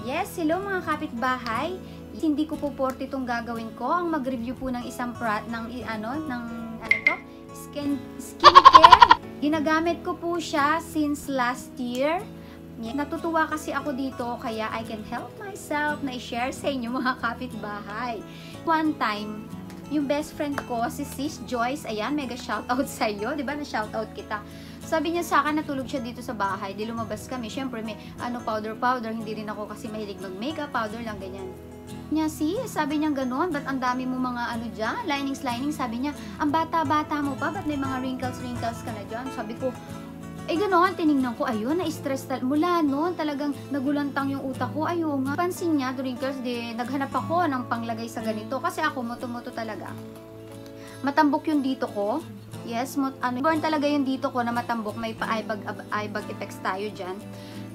Yes, hello mga kapitbahay. Hindi ko po porte itong gagawin ko. Ang mag-review po ng isang skincare. Ginagamit ko po siya since last year. Natutuwa kasi ako dito kaya I can help myself na i-share sa inyo mga kapitbahay. One time, yung best friend ko, si Sis Joyce, ayan, mega shoutout sa iyo, di ba? Na-shoutout kita. Sabi niya sa akin, natulog siya dito sa bahay, di lumabas kami. Siyempre, may powder, hindi rin ako kasi mahilig mag-makeup, powder lang, ganyan. Niya, sabi niya gano'n, ba't ang dami mo mga dyan, linings, sabi niya, ang bata-bata mo pa, ba't may mga wrinkles ka na dyan? Sabi ko, gano'n, tinignan ko, ayun, na-stress mula noon, talagang nagulantang yung utak ko, ayun nga. Pansin niya, wrinkles, naghanap ako ng panglagay sa ganito, kasi ako, moto talaga. Matambok yung dito ko. Yes, born talaga yung dito ko na matambok, may eye bag effects tayo dyan.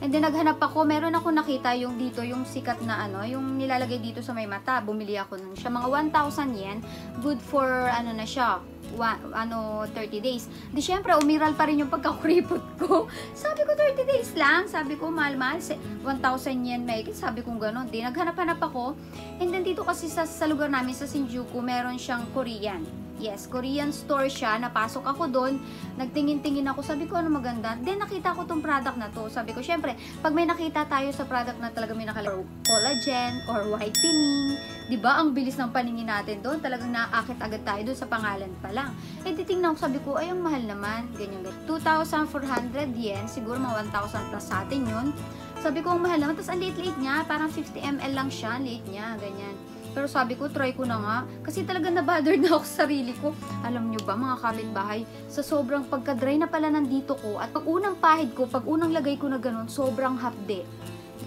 And then naghanap ako, meron ako nakita yung dito, yung sikat na yung nilalagay dito sa may mata. Bumili ako nun siya, mga 1,000 yen. Good for, na siya, 30 days. Di syempre, umiral pa rin yung pagkakuripot ko. Sabi ko, 30 days lang. Sabi ko, mahal-mahal, 1,000 yen may. Sabi ko, gano'n. Di, naghanap-hanap ako. And then dito kasi sa lugar namin, sa Shinjuku, meron siyang Korean. Yes, Korean store siya. Napasok ako doon. Nagtingin-tingin ako. Sabi ko, ano maganda? Then, nakita ko tong product na to. Sabi ko, syempre, pag may nakita tayo sa product na talaga may nakalagay collagen or whitening, diba? Ang bilis ng paningin natin doon. Talagang naakit agad tayo doon sa pangalan pa lang. Titingnan ko, sabi ko, ay, ang mahal naman. Ganyan. 2,400 yen. Siguro mga 1,000 plus sa atin yun. Sabi ko, ang mahal naman. Tapos, ang liit-liit niya. Parang 50 ml lang siya. Liit niya. Ganyan. Pero sabi ko, try ko na nga. Kasi talaga na-bother na ako sa sarili ko. Alam nyo ba, mga kapitbahay, sa sobrang pagka-dry na pala nandito ko, at pag unang pahid ko, pag unang lagay ko na ganun, sobrang hapde.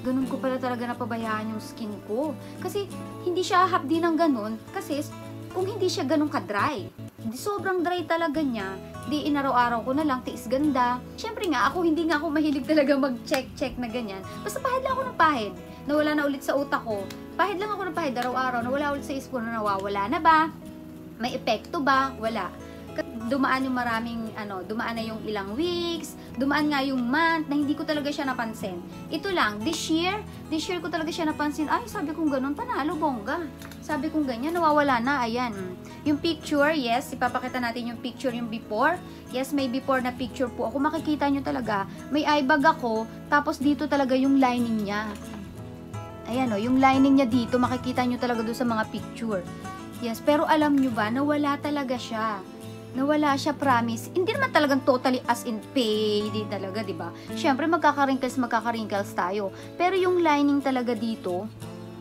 Ganun ko pala talaga napabayaan yung skin ko. Kasi, hindi siya hapdi ng ganun. Kasi, kung hindi siya ganun ka-dry, hindi sobrang dry talaga niya, di inaraw-araw ko na lang, tiis ganda. Siyempre nga, hindi nga ako mahilig talaga mag-check na ganyan. Basta pahid lang ako ng pahid. Nawala na ulit sa utak ko. Pahid lang ako ng pahid araw-araw. Nawala ulit sa isip ko na nawawala na ba? May epekto ba? Wala. Dumaan yung maraming, dumaan na yung ilang weeks, dumaan nga yung month na hindi ko talaga siya napansin. Ito lang, this year ko talaga siya napansin. Ay, sabi kong ganun, panalo, bongga. Sabi kong ganyan, nawawala na, ayan. Yung picture, yes, ipapakita natin yung picture, yung before. Yes, may before na picture po ako. Makikita nyo talaga, may eye bag ako, tapos dito talaga yung lining niya. Ayan yung lining niya dito, makikita nyo talaga doon sa mga picture. Yes, pero alam nyo ba, nawala talaga siya. Nawala siya, promise. Hindi naman talagang totally as in fade talaga, di ba? Siyempre, magkaka-wrinkles tayo. Pero yung lining talaga dito,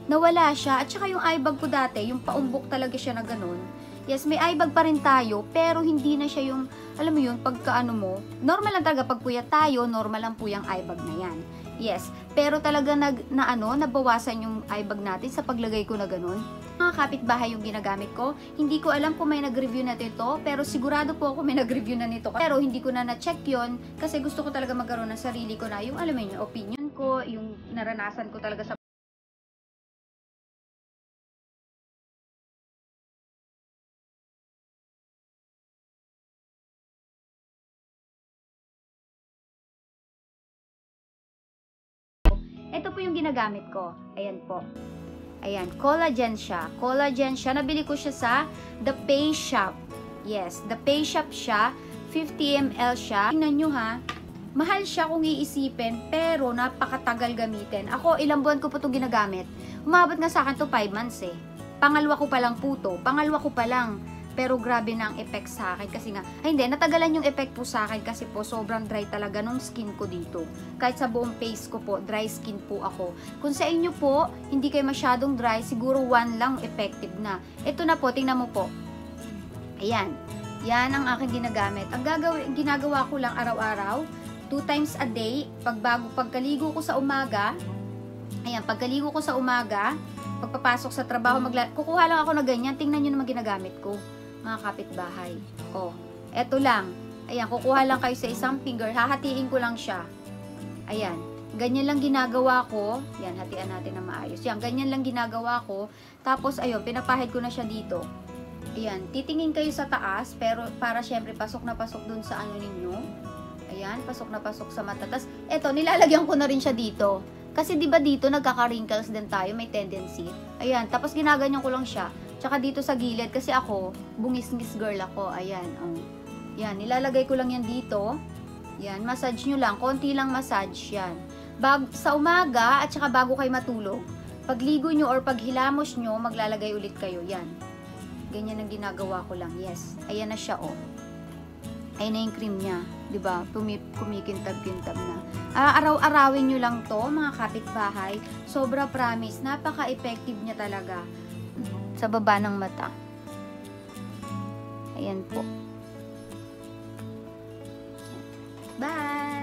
nawala siya. At saka yung eye bag ko dati, yung paumbok talaga siya na ganun. Yes, may eye bag pa rin tayo, pero hindi na siya yung, alam mo yun, pagka normal lang talaga, pag puyat tayo, normal lang po yung eye bag na yan. Yes, pero talaga nabawasan yung eye bag natin sa paglagay ko na ganun. Mga kapitbahay yung ginagamit ko. Hindi ko alam kung may nag-review na ito, pero sigurado po ako may nag-review na nito. Pero hindi ko na na-check yon kasi gusto ko talaga magkaroon ng sarili ko na yung, alam mo yun, yung opinion ko, yung naranasan ko talaga sa ito po yung ginagamit ko. Ayan po. Ayan, collagen siya. Collagen siya. Nabili ko siya sa The Face Shop. Yes, The Face Shop siya. 50 ml siya. Tingnan nyo ha. Mahal siya kung iisipin, pero napakatagal gamitin. Ako, ilang buwan ko po itong ginagamit. Umabot nga sa akin to 5 months eh. Pangalawa ko pa lang po to. Pangalawa ko pa lang. Pero grabe na ang effect sa akin kasi nga, hindi, natagalan yung effect po sa akin kasi po sobrang dry talaga nung skin ko dito. Kahit sa buong face ko po, dry skin po ako. Kung sa inyo po, hindi kayo masyadong dry, siguro 1 lang effective na. Ito na po, tingnan mo po. Ayan, yan ang aking ginagamit. Ang ginagawa ko lang araw-araw, 2 times a day, pagkaligo ko sa umaga, ayan, pagkaligo ko sa umaga, pagpapasok sa trabaho, kukuha lang ako na ganyan, tingnan nyo naman ginagamit ko. Mga kapitbahay. Eto lang. Ayan, kukuha lang kayo sa isang finger. Hahatiin ko lang siya. Ayan. Ganyan lang ginagawa ko. Yan, hatian natin na maayos. Yan, ganyan lang ginagawa ko. Tapos, ayun, pinapahid ko na siya dito. Ayan, titingin kayo sa taas, pero para syempre pasok na pasok dun sa ninyo. Ayan, pasok na pasok sa mata. Tapos, eto, nilalagyan ko na rin siya dito. Kasi di ba dito nagkaka-wrinkles din tayo, may tendency. Ayan, tapos ginaganyan ko lang siya. Tsaka dito sa gilid, kasi ako, bungis-ngis girl ako. Ayan, Yan, nilalagay ko lang yan dito. Yan, massage nyo lang. Konti lang massage yan. Sa umaga, at saka bago kayo matulog, pagligo nyo or paghilamos nyo, maglalagay ulit kayo. Yan. Ganyan ang ginagawa ko lang. Yes. Ayan na siya, Ayan na yung cream niya. Diba? Kumikintab-kintab na. Araw-arawin nyo lang to, mga kapitbahay. Sobra promise. Napaka-effective niya talaga. Sa baba ng mata. Ayan po. Bye!